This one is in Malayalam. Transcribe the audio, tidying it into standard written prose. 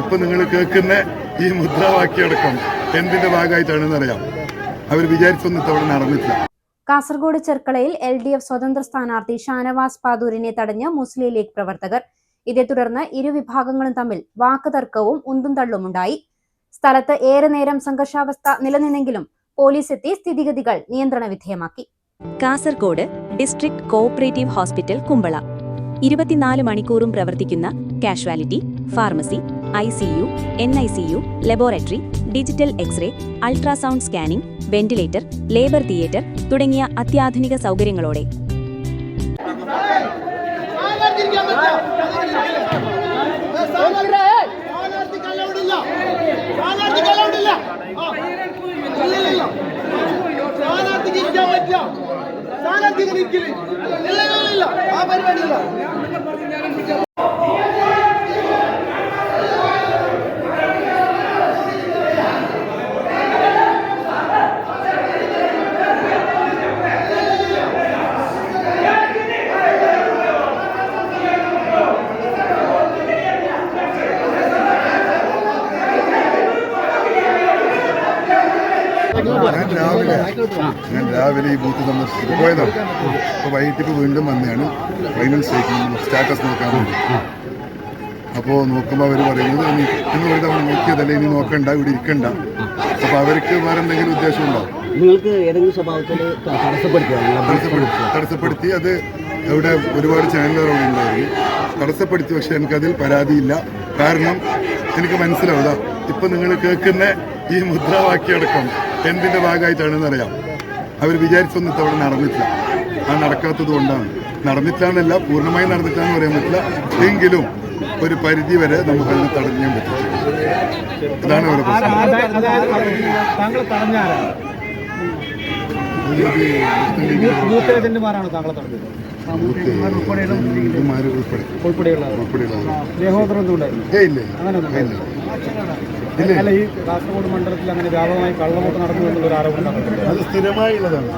ഇപ്പൊ നിങ്ങൾ കേൾക്കുന്ന ഈ മുദ്രാവാക്യടക്കം എന്തിന്റെ ഭാഗമായിട്ടാണെന്ന് അറിയാം. അവർ വിചാരിച്ചൊന്നും ഇത്തവണ നടന്നിട്ടില്ല. കാസർഗോഡ് ചെർക്കളയിൽ LDF സ്വതന്ത്ര സ്ഥാനാർത്ഥി ഷാനവാസ് പാതൂരിനെ തടഞ്ഞ് മുസ്ലിം ലീഗ് പ്രവർത്തകർ. ഇതേ തുടർന്ന് ഇരുവിഭാഗങ്ങളും തമ്മിൽ വാക്കുതർക്കവും ഉന്തും തള്ളുമുണ്ടായി. സ്ഥലത്ത് ഏറെ നേരം സംഘർഷാവസ്ഥ നിലനിന്നെങ്കിലും പോലീസ് എത്തി സ്ഥിതിഗതികൾ നിയന്ത്രണ വിധേയമാക്കി. Kasaragod district cooperative hospital Kumbla 24 മണിക്കൂറും പ്രവർത്തിക്കുന്ന casualty, pharmacy, ICU, NICU, laboratory, digital x-ray, ultrasound scanning, ventilator, labour theatre തുടങ്ങിയ അത്യാധുനിക സൗകര്യങ്ങളോടെ ഞാൻ രാവിലെ ഈ ബൂത്ത് സന്ദർശിച്ചിട്ട് പോയതാണ്. അപ്പോൾ വൈകിട്ട് വീണ്ടും വന്നെയാണ് ഫൈനൽ സ്റ്റാറ്റസ് നോക്കാൻ വേണ്ടി. അപ്പോൾ നോക്കുമ്പോൾ അവർ പറയുന്നത് നിങ്ങൾ ഒരു തവണ നോക്കിയതല്ലേ, ഇനി നോക്കണ്ട, ഇവിടെ ഇരിക്കണ്ട. അപ്പോൾ അവർക്ക് വേറെ എന്തെങ്കിലും ഉദ്ദേശം ഉണ്ടാവും. നിങ്ങൾക്ക് ഏതെങ്കിലും സ്വഭാവത്തിൽ തടസ്സപ്പെടുത്തി. അത് അവിടെ ഒരുപാട് ചാനലുകൾ അവിടെ ഉണ്ടായിരുന്നു, തടസ്സപ്പെടുത്തി. പക്ഷെ എനിക്കതിൽ പരാതിയില്ല. കാരണം എനിക്ക് മനസ്സിലാവുക ഇപ്പം നിങ്ങൾ കേൾക്കുന്ന ഈ മുദ്രാവാക്യടക്കം എന്തിന്റെ ഭാഗമായിട്ടാണെന്ന് അറിയാം. അവർ വിചാരിച്ചൊന്നും ഇത്തവണ നടന്നിട്ടില്ല. ആ നടക്കാത്തത് കൊണ്ടാണ്. നടന്നിട്ടില്ലാന്നല്ല, പൂർണ്ണമായി നടന്നിട്ടില്ലെന്ന് പറയാൻ പറ്റില്ല. എങ്കിലും ഒരു പരിധി വരെ നമുക്കതിനെ തടഞ്ഞാൻ പറ്റും. ഇതാണ് അവരുടെ പ്രശ്നം. ഈ കാസർഗോഡ് മണ്ഡലത്തിൽ അങ്ങനെ വ്യാപകമായി കള്ളവോട്ട് നടന്നു എന്നുള്ള ഒരു ആരോപണം അത് സ്ഥിരമായുള്ളതാണ്.